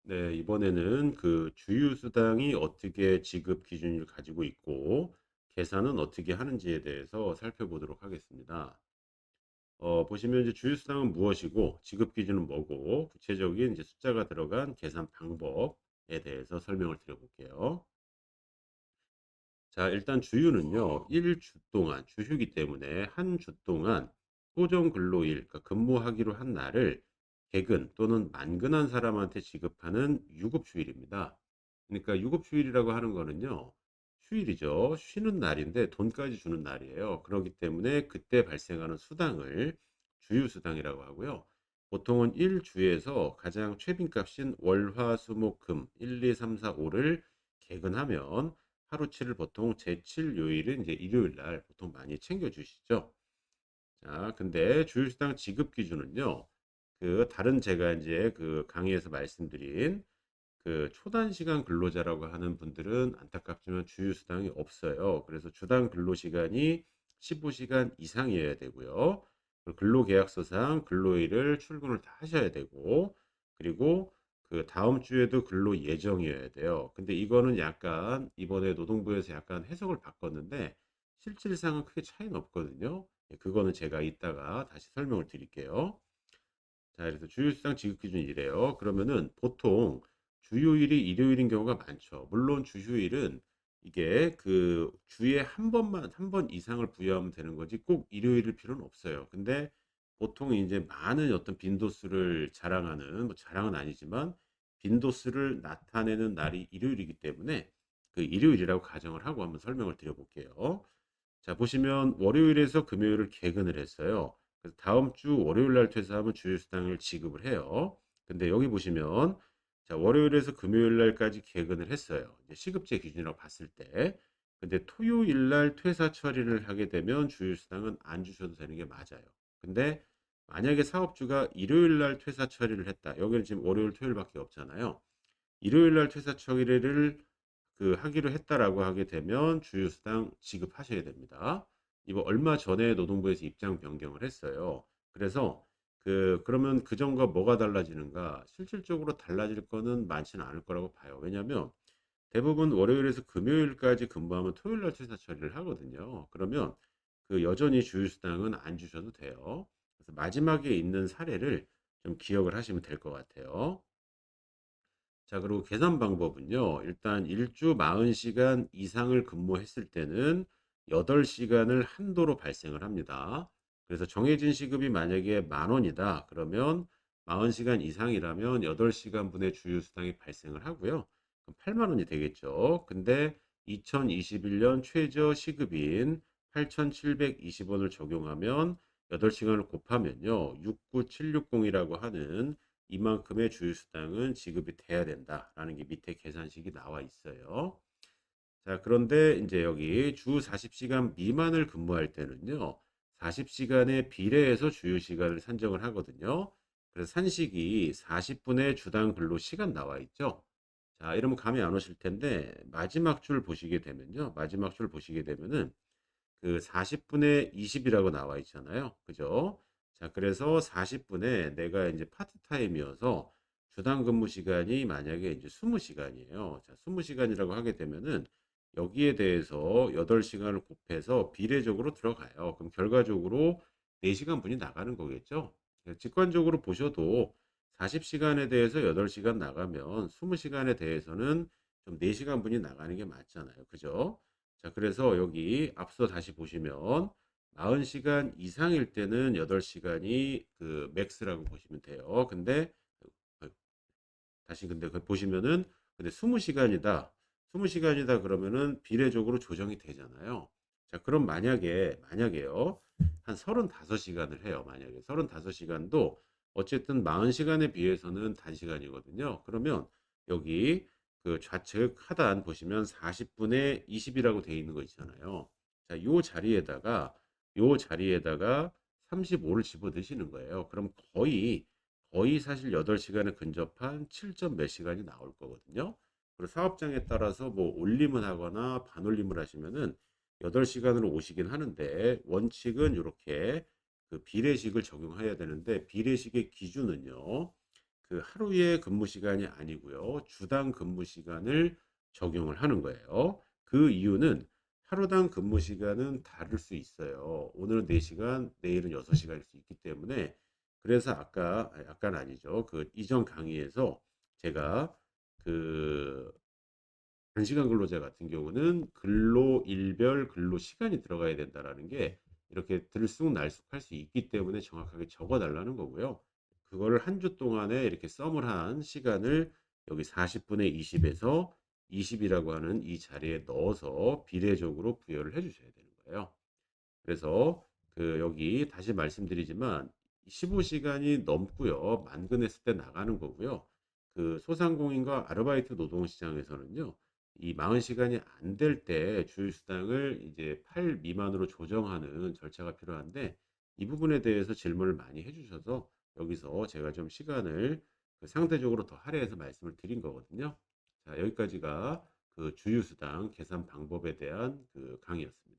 네, 이번에는 그 주휴수당이 어떻게 지급 기준을 가지고 있고 계산은 어떻게 하는지에 대해서 살펴보도록 하겠습니다. 보시면 이제 주휴수당은 무엇이고 지급 기준은 뭐고 구체적인 이제 숫자가 들어간 계산 방법에 대해서 설명을 드려볼게요. 자, 일단 주휴는요, 1주 동안 주휴기 때문에 한 주 동안 토정 근로일, 그러니까 근무하기로 한 날을 개근 또는 만근한 사람한테 지급하는 유급휴일입니다. 그러니까 유급휴일이라고 하는 거는요, 휴일이죠. 쉬는 날인데 돈까지 주는 날이에요. 그렇기 때문에 그때 발생하는 수당을 주휴수당이라고 하고요. 보통은 1주에서 가장 최빈값인 월, 화, 수, 목, 금 1, 2, 3, 4, 5를 개근하면 하루치를 보통 제7 요일은 이제 일요일 날 보통 많이 챙겨 주시죠. 자, 근데 주휴수당 지급 기준은요. 그 다른 제가 이제 그 강의에서 말씀드린 그 초단시간 근로자라고 하는 분들은 안타깝지만 주휴수당이 없어요. 그래서 주당 근로시간이 15시간 이상이어야 되고요. 그리고 근로계약서상 근로일을 출근을 다 하셔야 되고, 그리고 그 다음 주에도 근로 예정이어야 돼요. 근데 이거는 약간 이번에 노동부에서 약간 해석을 바꿨는데 실질상은 크게 차이는 없거든요. 예, 그거는 제가 이따가 다시 설명을 드릴게요. 자, 그래서 주휴수당 지급 기준이 이래요. 그러면은 보통 주요일이 일요일인 경우가 많죠. 물론 주휴일은 이게 그 주에 한 번만 한 번 이상을 부여하면 되는 거지 꼭 일요일일 필요는 없어요. 근데 보통 이제 많은 어떤 빈도수를 자랑하는 뭐 자랑은 아니지만 빈도수를 나타내는 날이 일요일이기 때문에 그 일요일이라고 가정을 하고 한번 설명을 드려볼게요. 자, 보시면 월요일에서 금요일을 개근을 했어요. 그래서 다음 주 월요일 날 퇴사하면 주휴수당을 지급을 해요. 근데 여기 보시면 자, 월요일에서 금요일 날까지 개근을 했어요. 이제 시급제 기준이라고 봤을 때. 근데 토요일 날 퇴사 처리를 하게 되면 주휴수당은 안 주셔도 되는 게 맞아요. 근데 만약에 사업주가 일요일 날 퇴사 처리를 했다. 여기는 지금 월요일, 토요일밖에 없잖아요. 일요일 날 퇴사 처리를 그 하기로 했다라고 하게 되면 주휴수당 지급하셔야 됩니다. 이거 얼마 전에 노동부에서 입장 변경을 했어요. 그래서 그러면 그전과 뭐가 달라지는가? 실질적으로 달라질 거는 많지는 않을 거라고 봐요. 왜냐하면 대부분 월요일에서 금요일까지 근무하면 토요일 날 퇴사 처리를 하거든요. 그러면 그 여전히 주휴수당은 안 주셔도 돼요. 그래서 마지막에 있는 사례를 좀 기억을 하시면 될 것 같아요. 자, 그리고 계산 방법은요. 일단 일주 40시간 이상을 근무했을 때는 8시간을 한도로 발생을 합니다. 그래서 정해진 시급이 만약에 10,000원이다. 그러면 40시간 이상이라면 8시간 분의 주휴수당이 발생을 하고요. 그럼 80,000원이 되겠죠. 근데 2021년 최저 시급인 8,720원을 적용하면 8시간을 곱하면요. 69760이라고 하는 이만큼의 주휴수당은 지급이 돼야 된다라는 게 밑에 계산식이 나와 있어요. 자, 그런데 이제 여기 주 40시간 미만을 근무할 때는요. 40시간에 비례해서 주휴 시간을 산정을 하거든요. 그래서 산식이 40분의 주당 근로 시간 나와 있죠. 자, 이러면 감이 안 오실 텐데 마지막 줄 보시게 되면요. 마지막 줄 보시게 되면은 그 40분의 20이라고 나와 있잖아요. 그죠? 자, 그래서 40분에 내가 이제 파트타임이어서 주당 근무 시간이 만약에 이제 20시간이에요. 자, 20시간이라고 하게 되면은 여기에 대해서 8시간을 곱해서 비례적으로 들어가요. 그럼 결과적으로 4시간 분이 나가는 거겠죠? 직관적으로 보셔도 40시간에 대해서 8시간 나가면 20시간에 대해서는 좀 4시간 분이 나가는 게 맞잖아요. 그죠? 자, 그래서 여기 앞서 다시 보시면 40시간 이상일 때는 8시간이 그 맥스라고 보시면 돼요. 근데 어, 다시 근데 보시면은 근데 20시간이다. 20시간이다 그러면은 비례적으로 조정이 되잖아요. 자, 그럼 만약에요. 한 35시간을 해요. 만약에 35시간도 어쨌든 40시간에 비해서는 단시간이거든요. 그러면 여기 그 좌측 하단 보시면 40분의 20이라고 되어 있는 거 있잖아요. 자, 요 자리에다가 35를 집어 넣으시는 거예요. 그럼 거의 사실 8시간에 근접한 7점 몇 시간이 나올 거거든요. 그리고 사업장에 따라서 뭐 올림을 하거나 반올림을 하시면은 8시간으로 오시긴 하는데 원칙은 이렇게 그 비례식을 적용해야 되는데 비례식의 기준은요. 그 하루의 근무 시간이 아니고요. 주당 근무 시간을 적용을 하는 거예요. 그 이유는 하루당 근무 시간은 다를 수 있어요. 오늘은 4 시간, 내일은 6 시간일 수 있기 때문에 그래서 아까 아까는 아니죠. 그 이전 강의에서 제가 그 단시간 근로자 같은 경우는 근로일별 근로시간이 들어가야 된다라는 게 이렇게 들쑥날쑥할 수 있기 때문에 정확하게 적어 달라는 거고요. 그거를 한 주 동안에 이렇게 썸을 한 시간을 여기 40 분의 20 에서 20 이라고 하는 이 자리에 넣어서 비례적으로 부여를 해 주셔야 되는 거예요. 그래서 그 여기 다시 말씀드리지만 15 시간이 넘고요. 만근했을 때 나가는 거고요. 그 소상공인과 아르바이트 노동시장에서는요. 이 40 시간이 안 될 때 주휴수당을 이제 8 미만으로 조정하는 절차가 필요한데 이 부분에 대해서 질문을 많이 해 주셔서 여기서 제가 좀 시간을 그 상대적으로 더 할애해서 말씀을 드린 거거든요. 자, 여기까지가 그 주휴수당 계산 방법에 대한 그 강의였습니다.